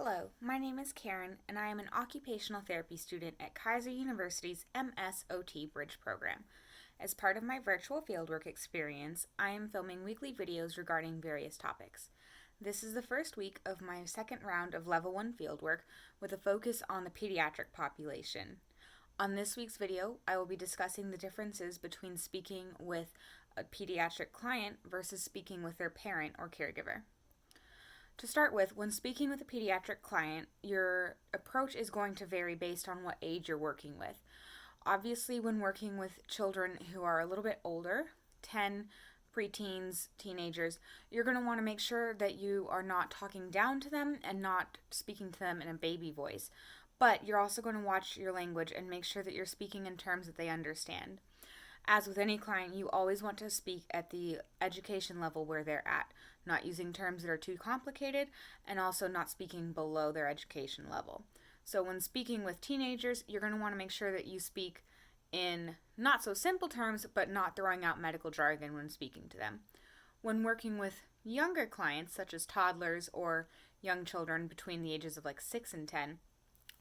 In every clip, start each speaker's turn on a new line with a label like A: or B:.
A: Hello, my name is Karen, and I am an occupational therapy student at Kaiser University's MS-OT Bridge program. As part of my virtual fieldwork experience, I am filming weekly videos regarding various topics. This is the first week of my second round of Level 1 fieldwork with a focus on the pediatric population. On this week's video, I will be discussing the differences between speaking with a pediatric client versus speaking with their parent or caregiver. To start with, when speaking with a pediatric client, your approach is going to vary based on what age you're working with. Obviously, when working with children who are a little bit older, 10, preteens, teenagers, you're going to want to make sure that you are not talking down to them and not speaking to them in a baby voice. But you're also going to watch your language and make sure that you're speaking in terms that they understand. As with any client, you always want to speak at the education level where they're at, not using terms that are too complicated, and also not speaking below their education level. So when speaking with teenagers, you're going to want to make sure that you speak in not so simple terms, but not throwing out medical jargon when speaking to them. When working with younger clients, such as toddlers or young children between the ages of 6 and 10,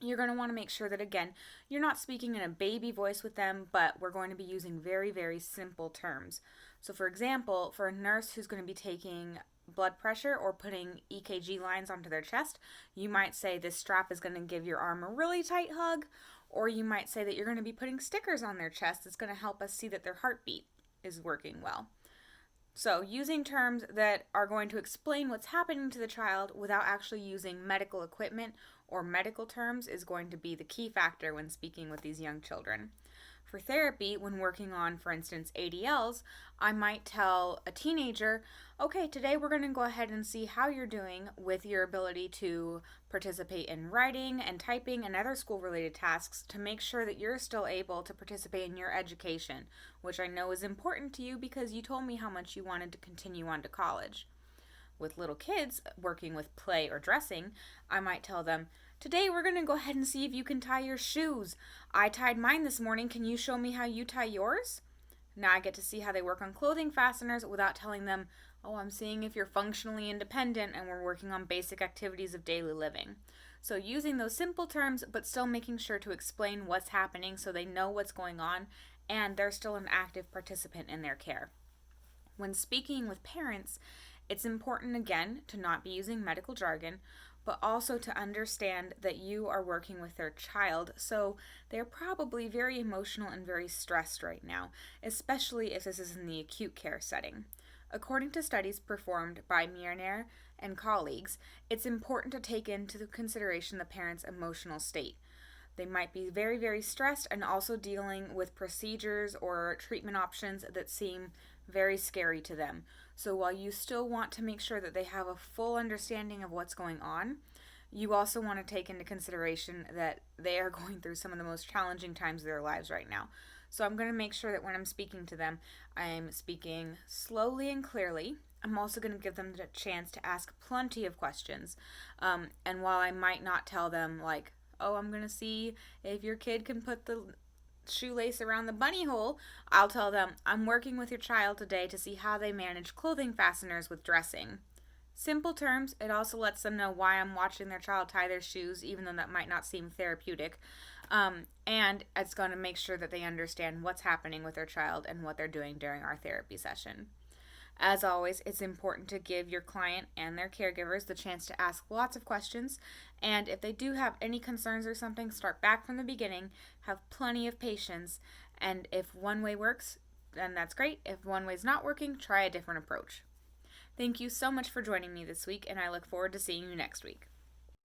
A: you're going to want to make sure that, again, you're not speaking in a baby voice with them, but we're going to be using very, very simple terms. So, for example, for a nurse who's going to be taking blood pressure or putting EKG lines onto their chest, you might say this strap is going to give your arm a really tight hug, or you might say that you're going to be putting stickers on their chest that's going to help us see that their heartbeat is working well. So, using terms that are going to explain what's happening to the child without actually using medical equipment or medical terms is going to be the key factor when speaking with these young children. For therapy, when working on, for instance, ADLs, I might tell a teenager, okay, today we're going to go ahead and see how you're doing with your ability to participate in writing and typing and other school-related tasks to make sure that you're still able to participate in your education, which I know is important to you because you told me how much you wanted to continue on to college. With little kids working with play or dressing, I might tell them, today we're going to go ahead and see if you can tie your shoes. I tied mine this morning. Can you show me how you tie yours? Now I get to see how they work on clothing fasteners without telling them, oh, I'm seeing if you're functionally independent and we're working on basic activities of daily living. So using those simple terms, but still making sure to explain what's happening so they know what's going on and they're still an active participant in their care. When speaking with parents, it's important, again, to not be using medical jargon, but also to understand that you are working with their child, so they're probably very emotional and very stressed right now, especially if this is in the acute care setting. According to studies performed by Mierner and colleagues, it's important to take into consideration the parent's emotional state. They might be very, very stressed and also dealing with procedures or treatment options that seem very scary to them. So while you still want to make sure that they have a full understanding of what's going on, you also want to take into consideration that they are going through some of the most challenging times of their lives right now. So I'm going to make sure that when I'm speaking to them, I'm speaking slowly and clearly. I'm also going to give them the chance to ask plenty of questions. And while I might not tell them oh, I'm going to see if your kid can put the shoelace around the bunny hole, I'll tell them, I'm working with your child today to see how they manage clothing fasteners with dressing. Simple terms, it also lets them know why I'm watching their child tie their shoes, even though that might not seem therapeutic. And it's going to make sure that they understand what's happening with their child and what they're doing during our therapy session. As always, it's important to give your client and their caregivers the chance to ask lots of questions, and if they do have any concerns or something, start back from the beginning, have plenty of patience, and if one way works, then that's great. If one way's not working, try a different approach. Thank you so much for joining me this week, and I look forward to seeing you next week.